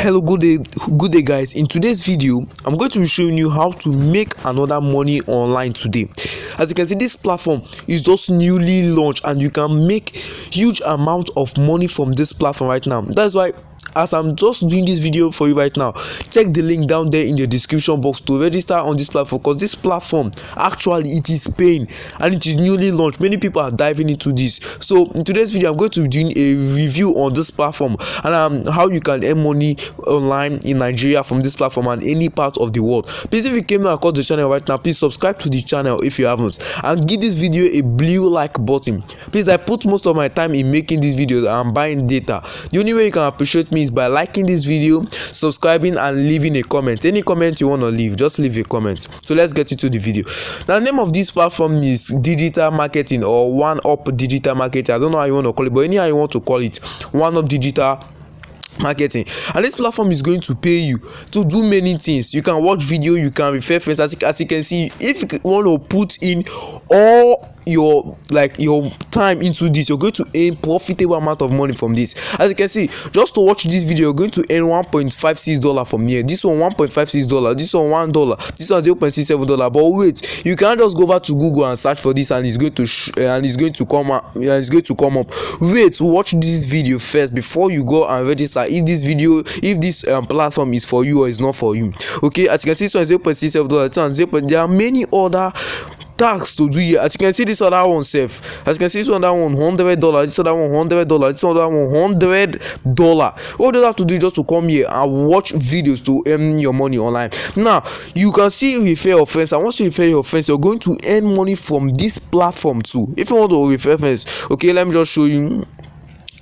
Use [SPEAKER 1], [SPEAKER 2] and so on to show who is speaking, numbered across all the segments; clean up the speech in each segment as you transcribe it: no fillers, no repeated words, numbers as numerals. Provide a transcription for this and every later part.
[SPEAKER 1] Hello, good day guys. In today's video I'm going to be showing you how to make another money online today. As you can see, this platform is just newly launched and you can make huge amount of money from this platform right now. That's why as I'm just doing this video for you right now, check the link down there in the description box to register on this platform, because this platform actually it is paying and it is newly launched. Many people are diving into this. So in today's video I'm going to be doing a review on this platform and how you can earn money online in Nigeria from this platform and any part of the world. Please, if you came across the channel right now, please subscribe to the channel if you haven't, and give this video a blue like button. Please, I put most of my time in making these videos and buying data. The only way you can appreciate me is by liking this video, subscribing, and leaving a comment. Any comment you want to leave, just leave a comment. So let's get into the video. Now, the name of this platform is Digital Marketing or One Up Digital Marketing. I don't know how you want to call it, but anyhow you want to call it, One Up Digital Marketing. And this platform is going to pay you to do many things. You can watch video, you can refer friends. As you can see, if you want to put in all your time into this, you're going to earn profitable amount of money from this. As you can see, just to watch this video, you're going to earn $1.56 from here. This one $1.56, this one $1, this one $0.67. But wait, you can't just go over to Google and search for this and it's going to come up. Wait, watch this video first before you go and register if this platform is for you or is not for you. Okay, as you can see, this one is $0.67. There are many other tasks to do here. As you can see, this other one safe. As you can see, this one that one $100, this other one $100, this other one $100. What do you have to do just to come here and watch videos to earn your money online? Now you can see refer your friends, and once you refer your friends, you're going to earn money from this platform too. If you want to refer friends, okay, let me just show you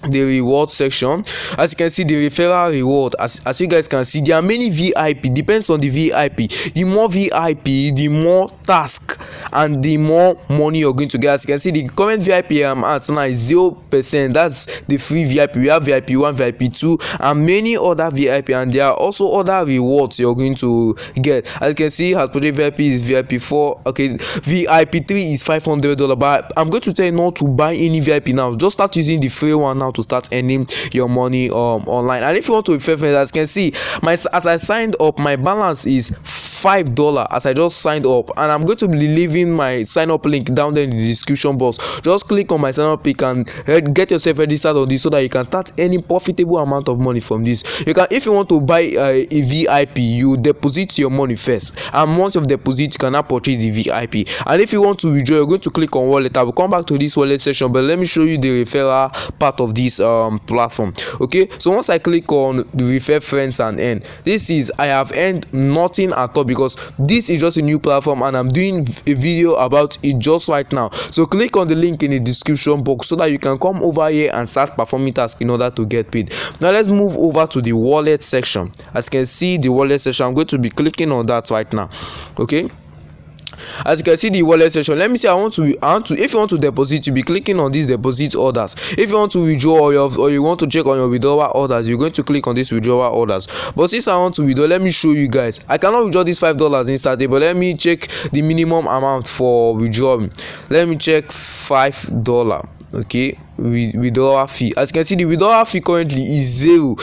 [SPEAKER 1] the reward section. As you can see, the referral reward, as you guys can see, there are many VIP. Depends on the VIP. The more VIP, the more task and the more money you're going to get. As you can see, the current VIP I'm at now is 0%. That's the free VIP. We have VIP 1, VIP 2, and many other VIP, and there are also other rewards you're going to get. As you can see, as per VIP is VIP 4. Okay, VIP 3 is $500. But I'm going to tell you not to buy any VIP now. Just start using the free one now to start earning your money online. And if you want to refer friends, as you can see, as I signed up, my balance is $5 as I just signed up, and I'm going to be leaving my sign up link down there in the description box. Just click on my sign up link and get yourself registered on this so that you can start earning profitable amount of money from this. You can, if you want to buy a VIP, you deposit your money first, and once you deposit, you can now purchase the VIP. And if you want to withdraw, you're going to click on wallet. I will come back to this wallet section, but let me show you the referral part of this platform. Okay, so once I click on the refer friends and earn, this is, I have earned nothing at all because this is just a new platform and I'm doing a video about it just right now. So click on the link in the description box so that you can come over here and start performing tasks in order to get paid. Now let's move over to the wallet section. As you can see, the wallet section, I'm going to be clicking on that right now. Okay, as you can see, the wallet section, let me say I want to if you want to deposit, you'll be clicking on these deposit orders. If you want to withdraw or you want to check on your withdrawal orders, you're going to click on this withdrawal orders. But since I want to withdraw, let me show you guys. I cannot withdraw this $5 instantly, but let me check the minimum amount for withdrawing. Let me check $5. Okay, withdrawal fee. As you can see, the withdrawal fee currently is 0.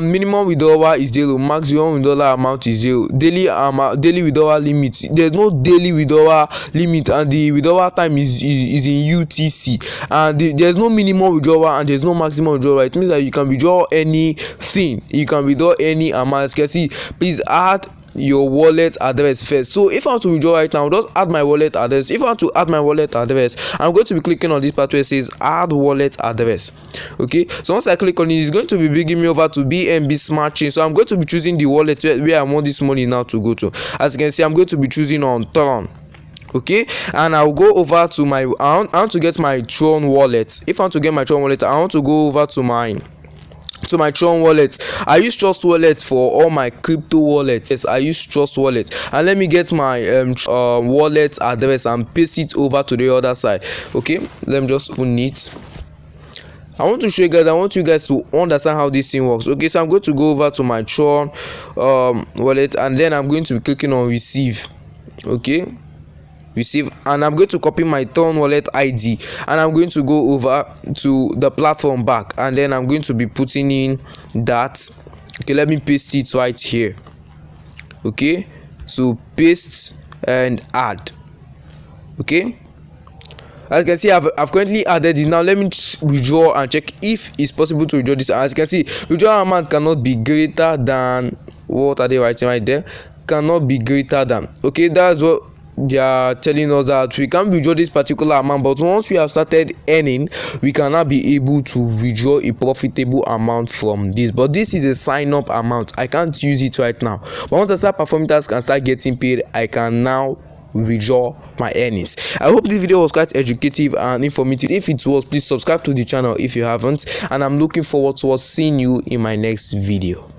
[SPEAKER 1] Minimum withdrawal is 0, maximum withdrawal amount is 0. Daily withdrawal limit, there's no daily withdrawal limit, and the withdrawal time is in UTC, and there's no minimum withdrawal and there's no maximum withdrawal. It means that you can withdraw anything, you can withdraw any amount. As you can see, please add your wallet address first. So if I want to withdraw right now, just add my wallet address. If I want to add my wallet address, I'm going to be clicking on this part where it says add wallet address. Okay, so once I click on it, it's going to be bringing me over to BNB Smart Chain. So I'm going to be choosing the wallet where I want this money now to go to. As you can see, I'm going to be choosing on Tron. Okay, and I'll go over to my I want to get my Tron wallet. If I want to get my Tron wallet, I want to go over to my Tron wallet. I use Trust Wallet for all my crypto wallets. Yes, I use Trust Wallet. And let me get my wallet address and paste it over to the other side. Okay, let me just open it. I want to show you guys, I want you guys to understand how this thing works. Okay, so I'm going to go over to my Tron wallet, and then I'm going to be clicking on receive. Okay, receive, and I'm going to copy my Tron wallet ID, and I'm going to go over to the platform back, and then I'm going to be putting in that Okay, let me paste it right here. Okay, so paste and add. Okay, as you can see, I've currently added it. Now let me withdraw and check if it's possible to withdraw this. As you can see, withdrawal amount cannot be greater than, what are they writing right there? Cannot be greater than. Okay, that's what they are telling us, that we can withdraw this particular amount, but once we have started earning, we cannot be able to withdraw a profitable amount from this. But this is a sign up amount. I can't use it right now, but once I start performing tasks and start getting paid, I can now withdraw my earnings. I hope this video was quite educative and informative. If it was, please subscribe to the channel if you haven't, and I'm looking forward to seeing you in my next video.